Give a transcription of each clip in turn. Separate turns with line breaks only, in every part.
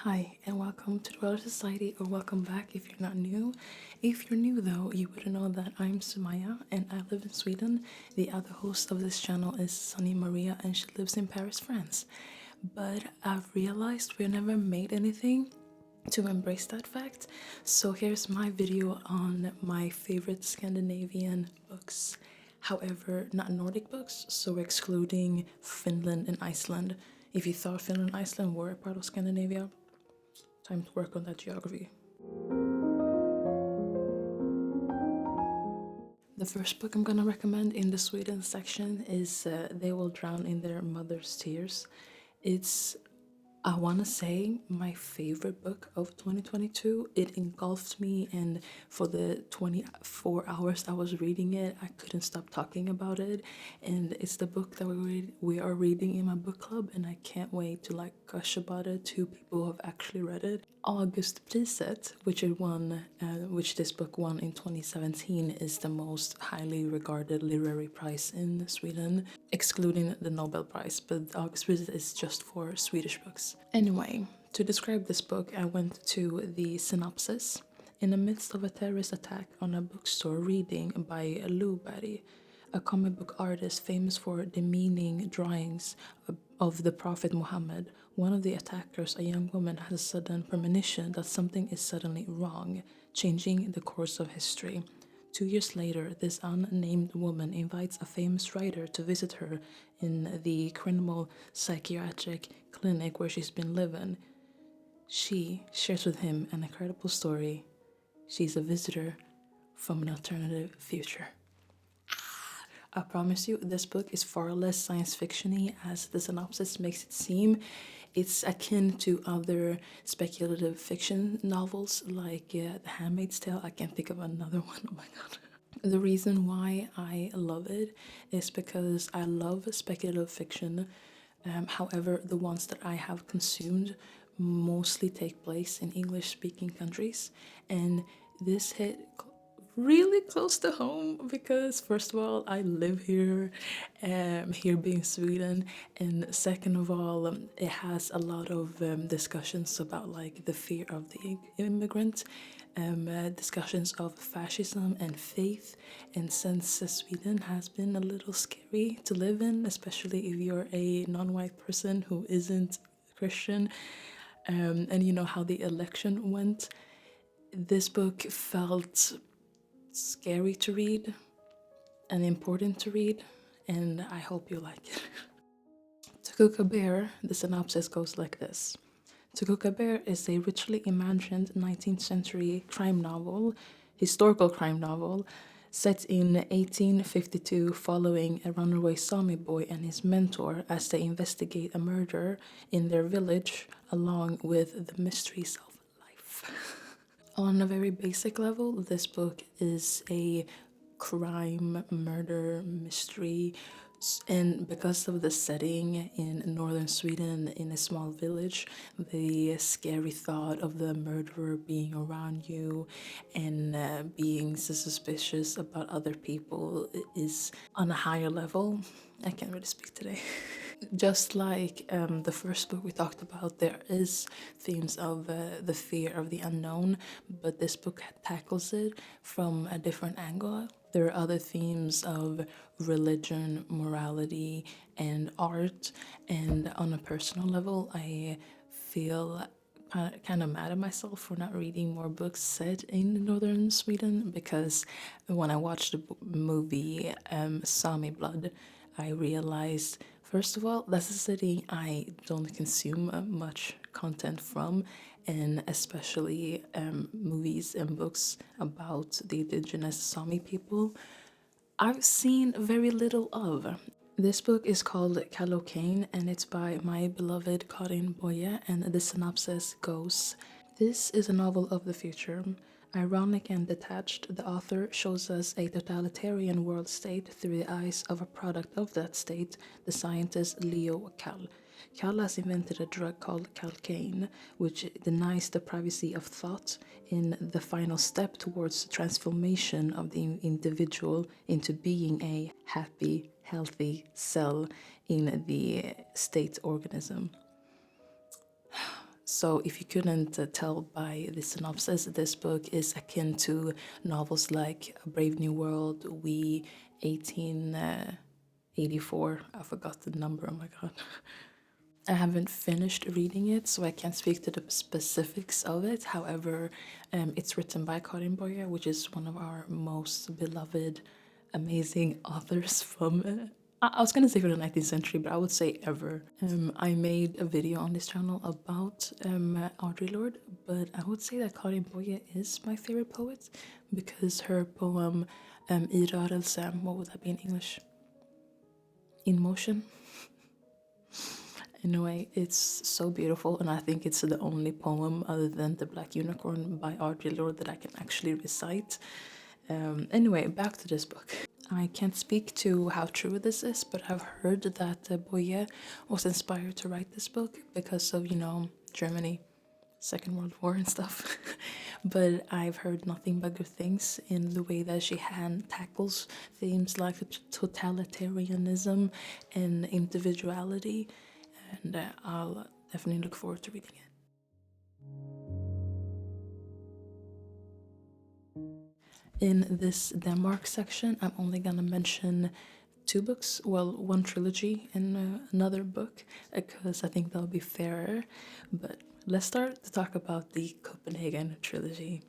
Hi, and welcome to the Royal Society, or welcome back if you're not new. If you're new, though, you would know that I'm Sumaya and I live in Sweden. The other host of this channel is Sunny Maria, and she lives in Paris, France. But I've realized we've never made anything to embrace that fact. So here's my video on my favorite Scandinavian books. However, not Nordic books, so we're excluding Finland and Iceland. If you thought Finland and Iceland were a part of Scandinavia, time to work on that geography. The first book I'm gonna recommend in the Sweden section is They Will Drown in Their Mother's Tears. It's, I wanna say, my favorite book of 2022. It engulfed me, and for the 24 hours I was reading it, I couldn't stop talking about it. And it's the book that we are reading in my book club, and I can't wait to gush about it to people who have actually read it. Augustpriset, which this book won in 2017, is the most highly regarded literary prize in Sweden, excluding the Nobel Prize, but Augustpriset is just for Swedish books. Anyway, to describe this book, I went to the synopsis. In the midst of a terrorist attack on a bookstore reading by Luberg, a comic book artist famous for demeaning drawings of the Prophet Muhammad, one of the attackers, a young woman, has a sudden premonition that something is suddenly wrong, changing the course of history. 2 years later, this unnamed woman invites a famous writer to visit her in the criminal psychiatric clinic where she's been living. She shares with him an incredible story. She's a visitor from an alternative future. I promise you, this book is far less science fiction-y as the synopsis makes it seem. It's akin to other speculative fiction novels like The Handmaid's Tale. I can't think of another one. Oh my god. The reason why I love it is because I love speculative fiction. However, the ones that I have consumed mostly take place in English-speaking countries, and this hit really close to home because first of all I live here, here being Sweden, and second of all it has a lot of discussions about the fear of the immigrant, discussions of fascism and faith, and since Sweden has been a little scary to live in, especially if you're a non-white person who isn't Christian, and you know how the election went, this book felt scary to read and important to read, and I hope you like it. To Cook a Bear, the synopsis goes like this. To Cook a Bear is a richly imagined 19th century historical crime novel, set in 1852 following a runaway Sami boy and his mentor as they investigate a murder in their village along with the mysteries of life. On a very basic level, this book is a crime, murder, mystery, and because of the setting in northern Sweden in a small village, the scary thought of the murderer being around you and being so suspicious about other people is on a higher level. I can't really speak today. Just like the first book we talked about, there is themes of the fear of the unknown, but this book tackles it from a different angle. There are other themes of religion, morality, and art, and on a personal level, I feel kind of mad at myself for not reading more books set in northern Sweden, because when I watched the movie Sami Blood, I realized, first of all, that's a city I don't consume much content from, and especially movies and books about the indigenous Sami people, I've seen very little of. This book is called Kallocaine, and it's by my beloved Karin Boye, and the synopsis goes, this is a novel of the future. Ironic and detached, the author shows us a totalitarian world state through the eyes of a product of that state, the scientist Leo Kall. Kall has invented a drug called Kallocaine, which denies the privacy of thought in the final step towards transformation of the individual into being a happy, healthy cell in the state organism. So, if you couldn't tell by the synopsis, this book is akin to novels like A Brave New World, We, 1884. I forgot the number, oh my god. I haven't finished reading it, so I can't speak to the specifics of it. However, it's written by Karin Boye, which is one of our most beloved, amazing authors from. I was gonna say from the 19th century, but I would say ever. I made a video on this channel about Audre Lorde, but I would say that Karin Boye is my favorite poet because her poem I rörelse, what would that be in English? In motion. Anyway, it's so beautiful, and I think it's the only poem other than The Black Unicorn by Audre Lorde that I can actually recite. Anyway, back to this book. I can't speak to how true this is, but I've heard that Boye was inspired to write this book because of, Germany, Second World War and stuff. But I've heard nothing but good things in the way that she hand tackles themes like totalitarianism and individuality, and I'll definitely look forward to reading it. In this Denmark section, I'm only gonna mention two books, well, one trilogy and another book, because I think that'll be fairer. But let's start to talk about the Copenhagen trilogy.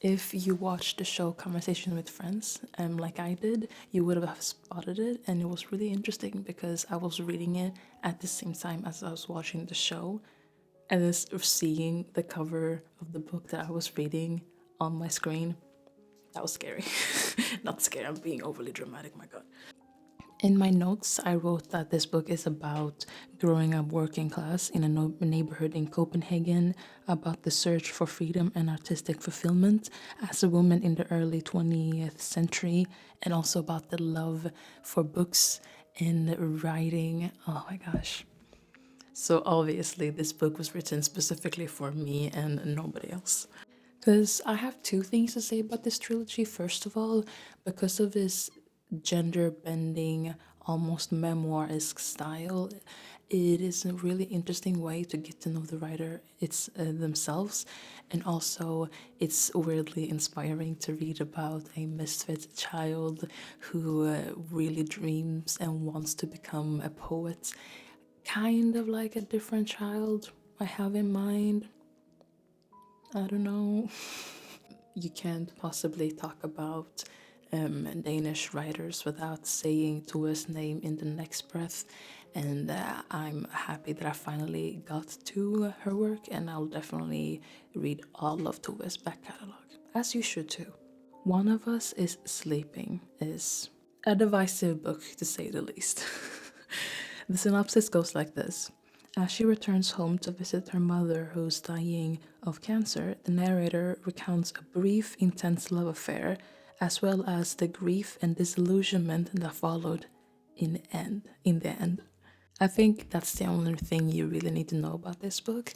If you watched the show Conversation with Friends, like I did, you would have spotted it, and it was really interesting because I was reading it at the same time as I was watching the show, and just seeing the cover of the book that I was reading on my screen. That was scary. Not scary, I'm being overly dramatic, my god. In my notes, I wrote that this book is about growing up working class in a neighborhood in Copenhagen, about the search for freedom and artistic fulfillment as a woman in the early 20th century, and also about the love for books and writing. Oh my gosh. So obviously, this book was written specifically for me and nobody else. Because I have two things to say about this trilogy. First of all, because of this gender bending, almost memoir esque style, it is a really interesting way to get to know the writer themselves, and also it's weirdly inspiring to read about a misfit child who really dreams and wants to become a poet, kind of like a different child I have in mind. I don't know. You can't possibly talk about Danish writers without saying Tuve's name in the next breath. And I'm happy that I finally got to her work, and I'll definitely read all of Tuve's back catalog, as you should too. One of Us is Sleeping is a divisive book, to say the least. The synopsis goes like this. As she returns home to visit her mother, who's dying of cancer, the narrator recounts a brief, intense love affair, as well as the grief and disillusionment that followed in the end. I think that's the only thing you really need to know about this book.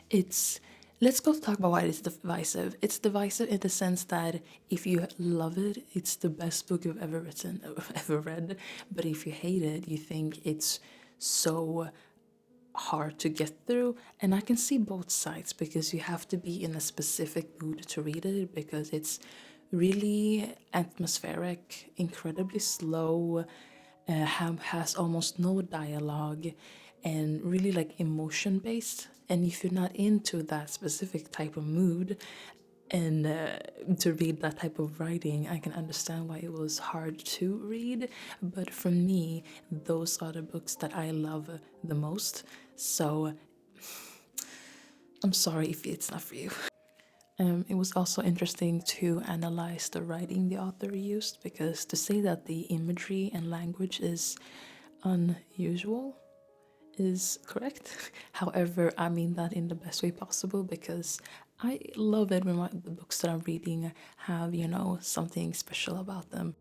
It's Let's go talk about why it's divisive. It's divisive in the sense that if you love it, it's the best book you've ever written, ever read. But if you hate it, you think it's so hard to get through. And I can see both sides, because you have to be in a specific mood to read it, because it's really atmospheric, incredibly slow, has almost no dialogue, and really like emotion based. And if you're not into that specific type of mood and to read that type of writing, I can understand why it was hard to read. But for me, those are the books that I love the most. So I'm sorry if it's not for you. It was also interesting to analyze the writing the author used, because to say that the imagery and language is unusual is correct. However, I mean that in the best way possible, because I love it when the books that I'm reading have, something special about them.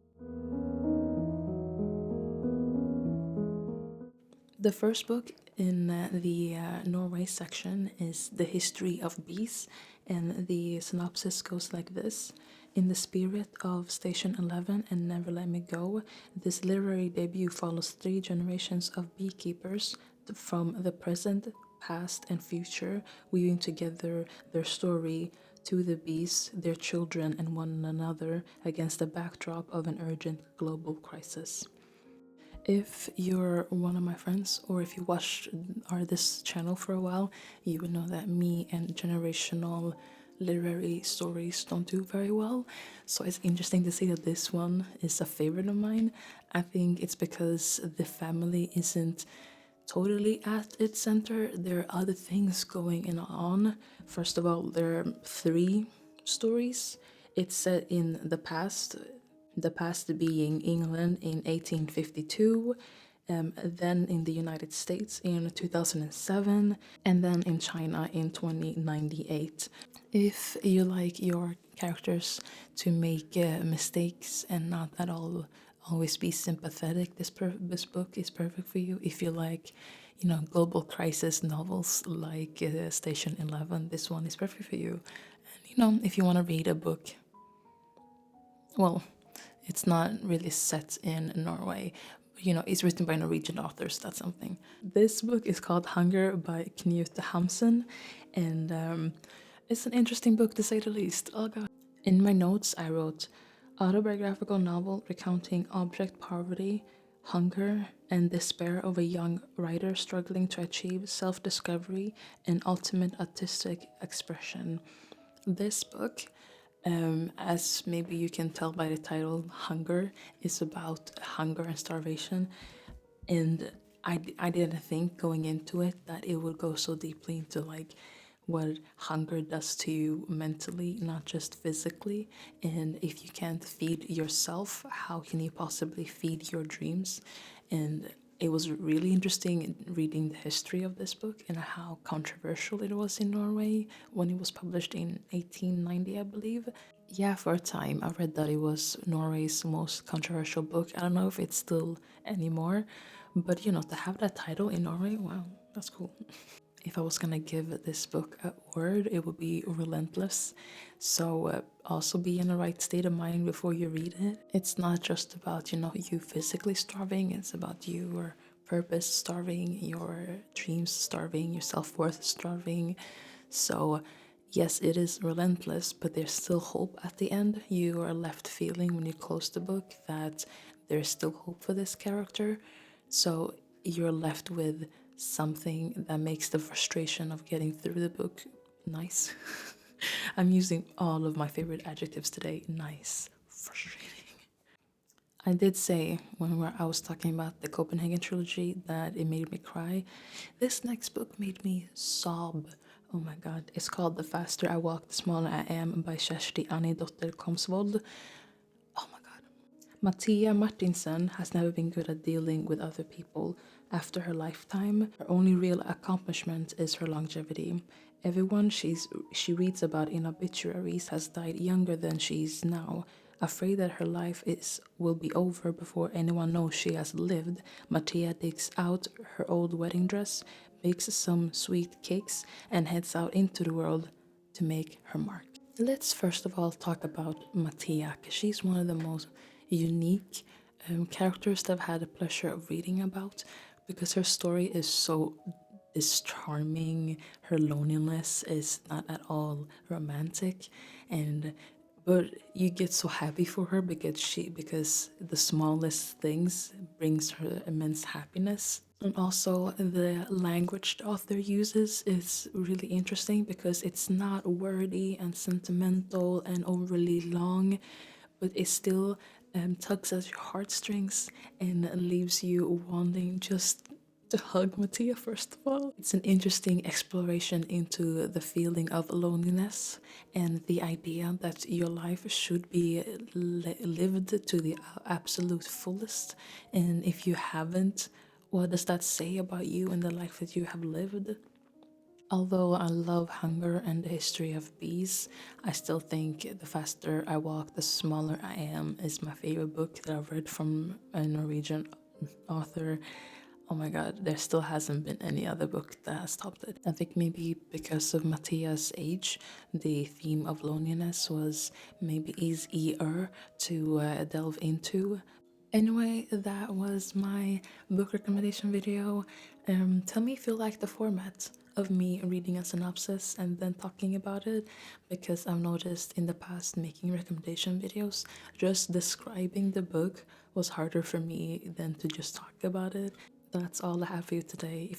The first book in the Norway section is The History of Bees, and the synopsis goes like this. In the spirit of Station 11 and Never Let Me Go, this literary debut follows three generations of beekeepers, from the present, past, and future, weaving together their story to the bees, their children, and one another against the backdrop of an urgent global crisis. If you're one of my friends, or if you watched this channel for a while, you would know that me and generational literary stories don't do very well. So it's interesting to see that this one is a favorite of mine. I think it's because the family isn't totally at its center. There are other things going on. First of all, there are three stories. It's set in the past being England in 1852, then in the United States in 2007, and then in China in 2098. If you like your characters to make mistakes and not at all always be sympathetic, this book is perfect for you. If you like, global crisis novels like Station 11, this one is perfect for you. And if you want to read a book, well, it's not really set in Norway. It's written by Norwegian authors. That's something. This book is called Hunger by Knut Hamsun, and it's an interesting book to say the least. Oh god. In my notes, I wrote autobiographical novel recounting object poverty, hunger, and despair of a young writer struggling to achieve self discovery and ultimate artistic expression. This book, as maybe you can tell by the title, Hunger, is about hunger and starvation. And I didn't think going into it that it would go so deeply into like what hunger does to you mentally, not just physically. And if you can't feed yourself, how can you possibly feed your dreams? And it was really interesting reading the history of this book and how controversial it was in Norway when it was published in 1890, I believe. Yeah, for a time I read that it was Norway's most controversial book. I don't know if it's still anymore, but to have that title in Norway, wow, that's cool. If I was gonna give this book a word, it would be relentless. So also be in the right state of mind before you read it. It's not just about you physically starving. It's about your purpose starving, your dreams starving, your self-worth starving. So yes, it is relentless, but there's still hope at the end. You are left feeling when you close the book that there's still hope for this character. So you're left with something that makes the frustration of getting through the book nice. I'm using all of my favorite adjectives today. Nice, frustrating. I did say when I was talking about the Copenhagen trilogy that it made me cry. This next book made me sob. Oh my god. It's called The Faster I Walk, the Smaller I Am by Kjersti Annie-Dotter Komsvold. Oh my god. Mattia Martinsen has never been good at dealing with other people. After her lifetime, her only real accomplishment is her longevity. Everyone she reads about in obituaries has died younger than she is now. Afraid that her life will be over before anyone knows she has lived, Mattia digs out her old wedding dress, bakes some sweet cakes, and heads out into the world to make her mark. Let's first of all talk about Mattia, because she's one of the most unique characters that I've had the pleasure of reading about, because her story is charming. Her loneliness is not at all romantic, but you get so happy for her because the smallest things brings her immense happiness. And also the language the author uses is really interesting because it's not wordy and sentimental and overly long, but it still tugs at your heartstrings and leaves you wanting just to hug Mattia, first of all. It's an interesting exploration into the feeling of loneliness and the idea that your life should be lived to the absolute fullest. And if you haven't, what does that say about you and the life that you have lived? Although I love hunger and the history of bees, I still think The Faster I Walk, the Smaller I Am is my favorite book that I've read from a Norwegian author. Oh my god, there still hasn't been any other book that has topped it. I think maybe because of Mattia's age, the theme of loneliness was maybe easier to delve into. Anyway, that was my book recommendation video. Tell me if you like the format of me reading a synopsis and then talking about it, because I've noticed in the past making recommendation videos, just describing the book was harder for me than to just talk about it. That's all I have for you today.